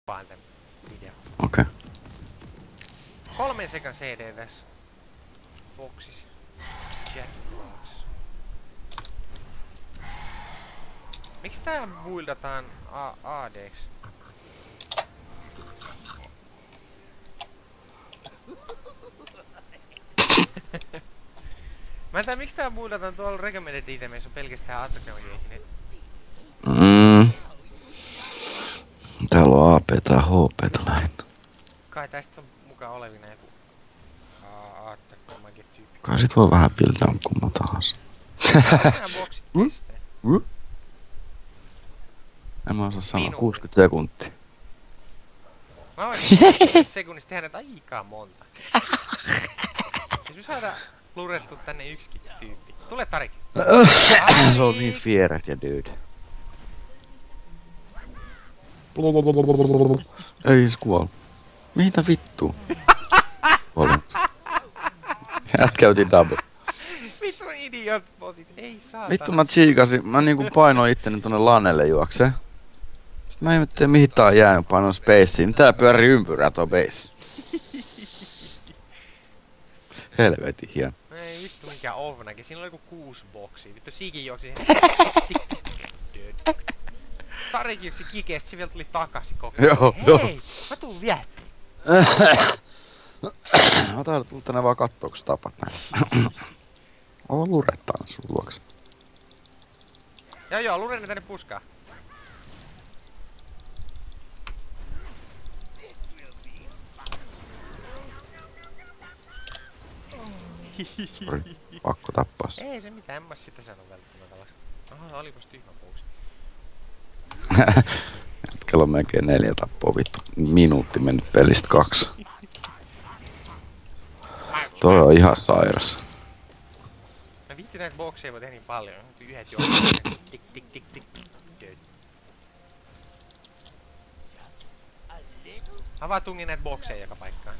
vaan tän video. Okei. 3 sekan CD tässä boksissa. Miksi tää buildataan AD:ksi? Mä en tiedä miksi tää buildataan tuolla recommended itemeissa on pelkästään attractionesineitä. Täällä on AP tai HP lähinnä. Kai tästä on mukaan olevina joku attractionmagia-tyyppi. Kai sit voi vähän buildaa kumman tahansa. Nää boksit kestää. En mä osaa sanoa, Minuutti. 60 sekuntia. Mä voisin 60 sekunnissa tehdä näitä aikaa monta. Jos me saadaan lurettu tänne yksikin tyyppi. Tule Tarik! Se on niin fieret ja dude. Ei se kuole. Mitä vittu? Kuolinko? Käytiin double. Vittu idiot botit, ei saatana. Vittu mä tsiikasin, mä niinku painoin itteni tonne lanelle juokseen. Sitten mä en tiedä mihin tää on jäänyt, painoin spaceen. Tää pyörii ympyrää tuo base. Helvetin hieno. Ei vittu mikä ovnaki, siinä oli joku 6 boksia. Vittu Siiki juoksi sen. Tarik juoksi kikeesti, se vielä tuli takaisin koko ajan. Joo, Hei, mä tuun vielä. Mä tahdon tulla tänne vaan kattoo, kun sä tapat näitä. Mä vaan lurettaan sun luokse. Joo, lurenne tänne puskaan. Sori, pakko tappaa se. Ei se mitään, en mä sitä sano välttämättä. Aha, olipas tyhmä boksi. Kello on melkein 4 tappoa vittu. Minuutti mennyt pelistä 2. Toi on ihan sairas. Mä viitti näitä bokseja voi tehdä niin paljon. Mutta yhdet joo. Tik tik tik tik. Mä vaan tungin näitä bokseja joka paikkaan.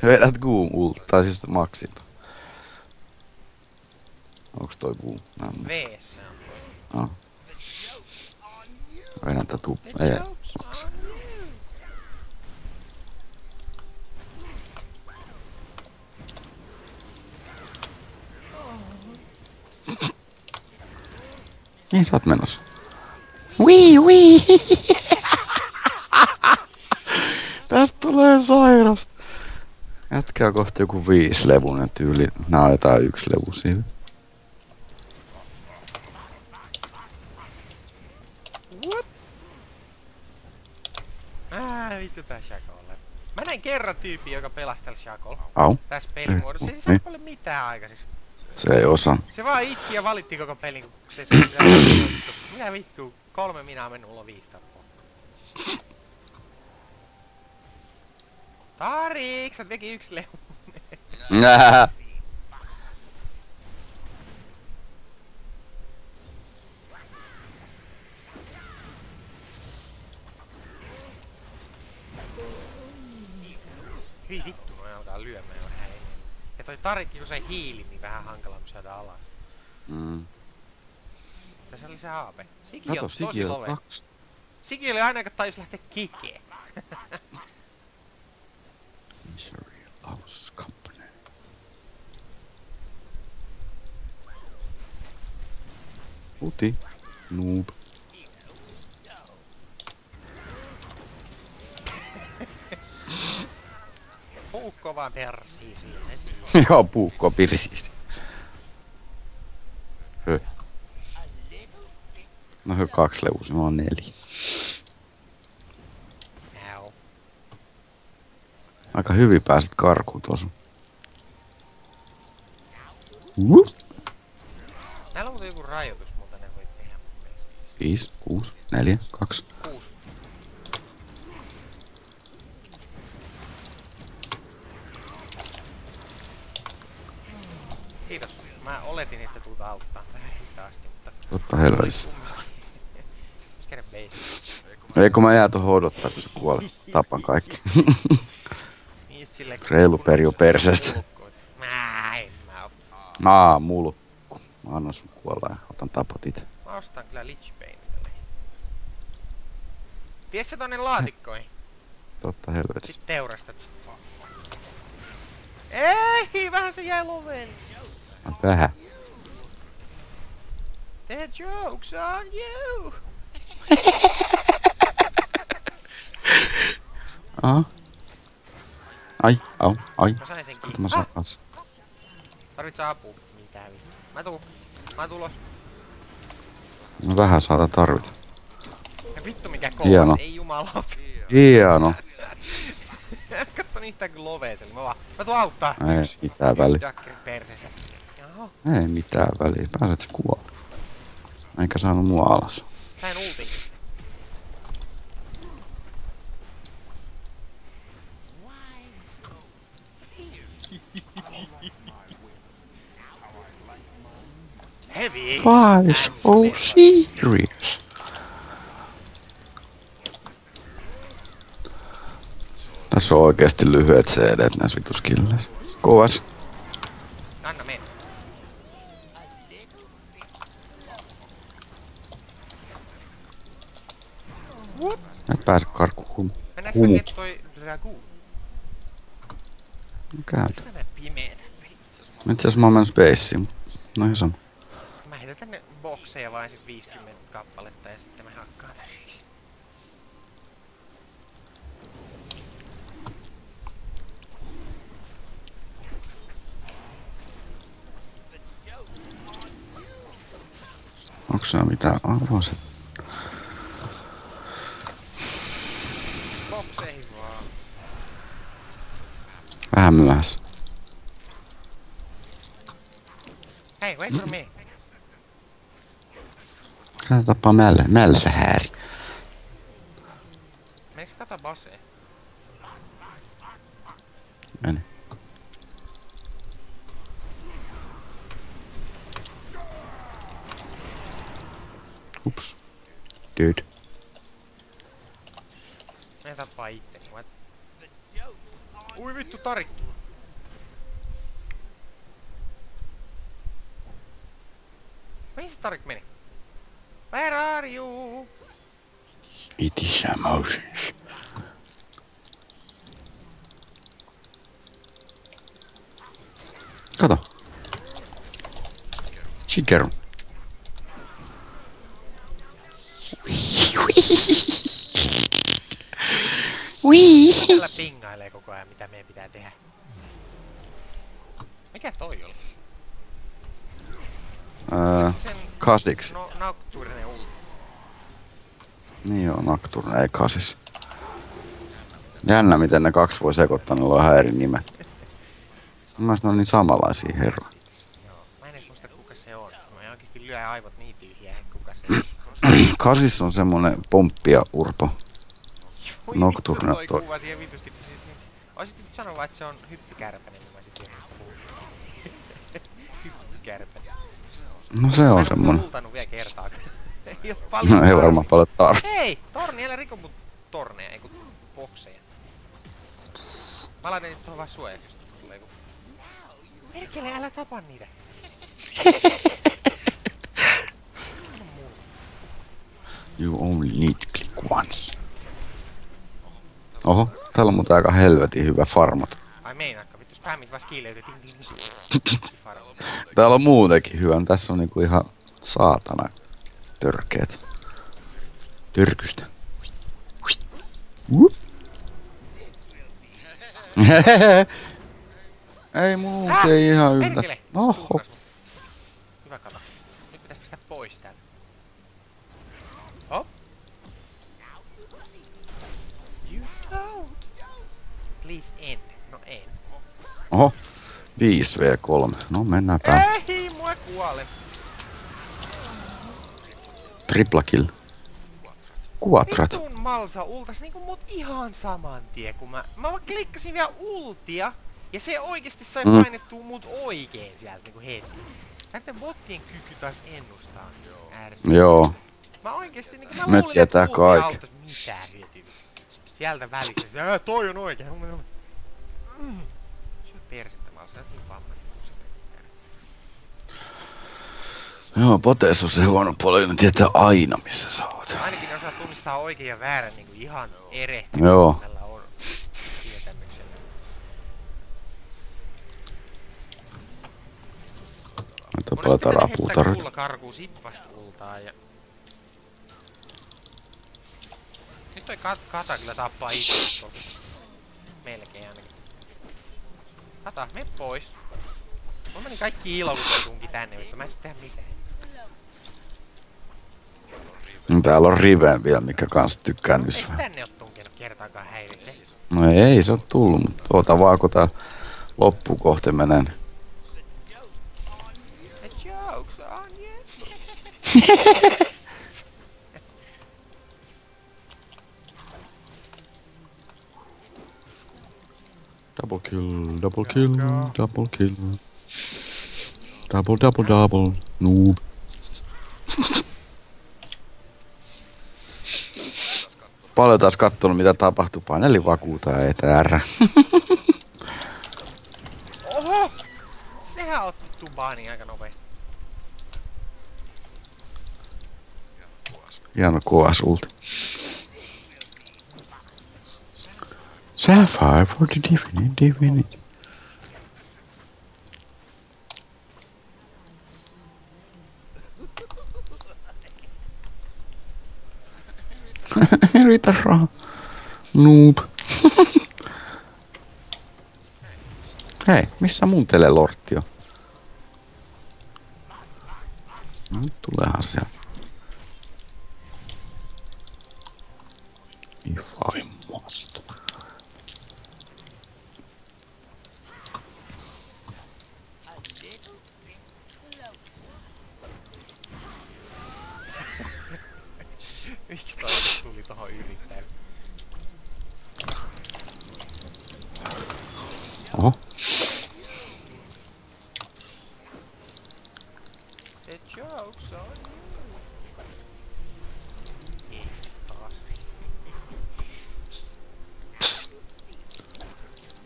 Vedät Goom ult, tai siis Maxilta. Onks toi Goom? Veessä on toi. Ah. Vedän tää ei, Max. Mihin sä oot menossa? Wii! Tästä tulee sairasta. Jätkää kohta joku 5 levunen tyyli. Nää on jotain 1 levusia. What? Vittu tää Shacolle. Mä näin kerran tyyppi, joka pelasi tällä Shacolla. Au. Tässä pelimuodossa. Se ei saa paljon mitään aikaiseksi. Se ei osaa. Se vaan itki ja valitti koko pelin, kun se sai mitään. Mitä vittu? 3 minaa mennyt, mulla on 5 tappoa. Tarik, sä teki 1 levu. Hyi vittu, noi alkaa lyömään jo vähän enemmän. Ja toi Tarikki kun sai hiilin, niin vähän hankalampi saada alas. Tässä oli se AP. Siki on Kato, tosi Siki on love. 2. Siki oli aina, kun tajus lähteä kikeen. Misery loves company. Uti. Noob. Puukko vaan persii siinä. Joo, puukko pirsis. Höh. No hyö 2 levusia, mulla on 4. Häu. Aika hyvin pääset karkuun tuossa. Täällä on joku rajoitus, mutta ne voi tehdä mun mielestä. 5, 6, 4, 2. 6. Kiitos. Mä oletin, että sä tulet auttaa vähän hitaasti, mutta... Totta helvetissä. Jos käydä base. Eikö mä jää tuohon odottaa, kun sä kuolet? Tapan kaikki. Niin just silleen... Reilu perju perseestä. Mä en oo. Mulkku. Mä annan sun kuolla ja otan tapot ite. Mä ostan kyllä Lich Bane tälle. Vie se tonne laatikkoihin. Totta helvetissä. Sit teurastat se. Ei, vähän se jäi loveen. Vähän. The joke's on you! Aha. Ai, au, ai. Mä sain sen kiinni. Mä saan kanssa. Tarvitsee apua. Mitä vittu. Mä tuun. Mä tulos. No vähän saada tarvita. Ja vittu mikä Hieno. kovas, ei jumalauta. Hieno. Katso niin yhtään kun lovee sen. Mä tuun auttaa. Ei mitään väliä. Dakkerin perseessä. Jaha. Ei mitään väliä. Pääset sä kuolla. Eikä saanut mua alas. Sain ultin. Heavy! Why so serious? Tässä on oikeesti lyhyet CDt näissä vituskilleissä. Kovas. Anna mennä. Et pääse karkuun. Mennäänkö me Humut. toi Dragoon? Käy. Mistä tää pimeetä? Itse asiassa mä oon mennyt Spaceen. No ihan sama. Mä heitän tänne bokseja vain sit 50 kappaletta ja sitten mä hakkaan tän yksin. Onks se mitään arvoiset? Bokseihin vaan. Vähän myöhässä. Hei, wait for me. Tää tappaa mälsähääri. Meiks kata bosseen? Meni. Ups. Dude. Me tappaa itteni, what? Ui vittu, tarikki! Mihin se tarik meni? Where are you? It is emotions. Kato. Shigeru. Tällä pingailee koko ajan, mitä meidän pitää tehdä. Mikä toi oli? Sen Kasiksi. Nocturne ulti. Niin joo, Nocturne, ei Kasis. Jännä miten ne kaksi voi sekoittaa, niillä on ihan eri nimet. Mun mielestä ne on niin samanlaisia herroja. Joo, mä en edes muista kuka se on. Mä oikeesti lyö aivot niin tyhjää, kuka se on. Kasis on semmonen pomppi ja urpo. Voi Nocturne vittu, toi toi. kuva siihen vitusti. Siis, oisit nyt sanonut, että se on hyppykärpänen, niin mä sit tiedän mistä puhut. Hyppykärpänen. No se Mä on en oo semmonen. kultanut vielä kertaakaan. Ei oo paljon No ei varmaan paljon tarvitse. Hei! Torni, älä riko mut torneja, eiku bokseja. Mä laitan nyt tohon vaan suojaksi, jos tulee joku. Perkele, älä tapa niitä! You only need to click once. Oho, täällä on muuten aika helvetin hyvä farmat. Ai meinaakka, vittu spämmit vaan skilleyty, ting ting ting. Täällä on muutenkin hyvä, tässä on niinku ihan saatana törkeet. Törkystä. Ei muuten ei ihan yltä. Perkele! Oho. Hyvä kato. Nyt pitäis pistää pois täältä. Oh. You don't. Please end. No en. Oho. 5v3. No mennäänpä. Ei, mua kuole. Tripla kill. Quadrat. Vitun malsa ultas niinku mut ihan saman tien kun mä vaan klikkasin vielä ultia ja se oikeesti sai painettua mut oikein sieltä niinku heti. Näitten bottien kyky taas ennustaa. Joo. Mä oikeesti niinku Ne mä luulin, tietää että ultia kaiken. auttais mitään hyötyä. Sieltä välissä se, toi on oikein. Se on persettä malsa, et niin vammainen. Joo, Potes on se huono puoli, ne tietää aina missä sä oot. Ainakin ne osaa tunnistaa oikein ja väärän niinku ihan Joo. erehtymällä on tietämyksellä. Nyt on paljon tarapuutarvit. Kuulla karkuu sit vasta ultaa ja... Nyt toi Kata kyllä tappaa itse tosi. Melkein ainakin. Kata, mene pois. Mulla meni kaikki ilo, kun toi tunki tänne, mutta mä en sit tehdä mitään. Täällä on Riven vielä, mikä kans tykkää nyt. Ei se tänne oo tunkenut kertaakaan häiritse. No ei se oo tullut, mutta oota vaan kun tää loppuun kohti menee. The joke's on you. Double kill, double kill, double kill. Double, double, double, noob. Paljon taas kattonut mitä tapahtuu, paineli vakuuta ja ETR. Oho! Sehän otti tubaani aika nopeesti. Hieno KS ulti. Sapphire for the divinity. Yritä rahaa. Noob. Hei, missä mun telelortti on? No, nyt tuleehan sieltä. If I must. Miksi toi tuli tohon yrittäjälle? Oho. The joke's on you. Iski taas.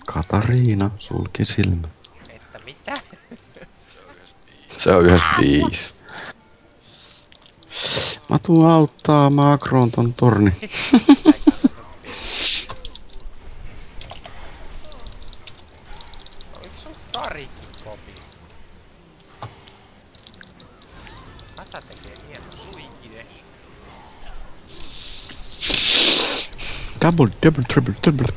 Katariina sulki silmä. Että mitä? Se on yhdessä 5. Mä tuun auttaa Makroon ton torni. Oliko sun Karikin kopi? Kata tekee hieno suikide. Double, double, triple, triple.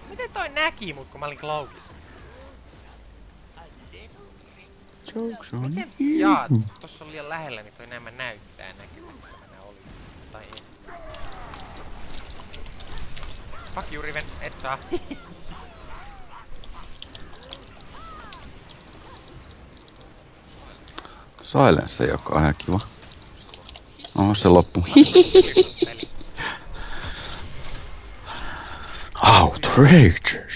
Miten toi näki mut kun mä olin Cloakista? Jokes on Miten? you. Jaa, tossa on liian lähellä, niin toi enemmän näyttää näkyvän, mitä mä olin. Tai ei. Fuck you, Riven, et saa. Silence ei olekaan ihan kiva. Oho, se loppu. Outrageous.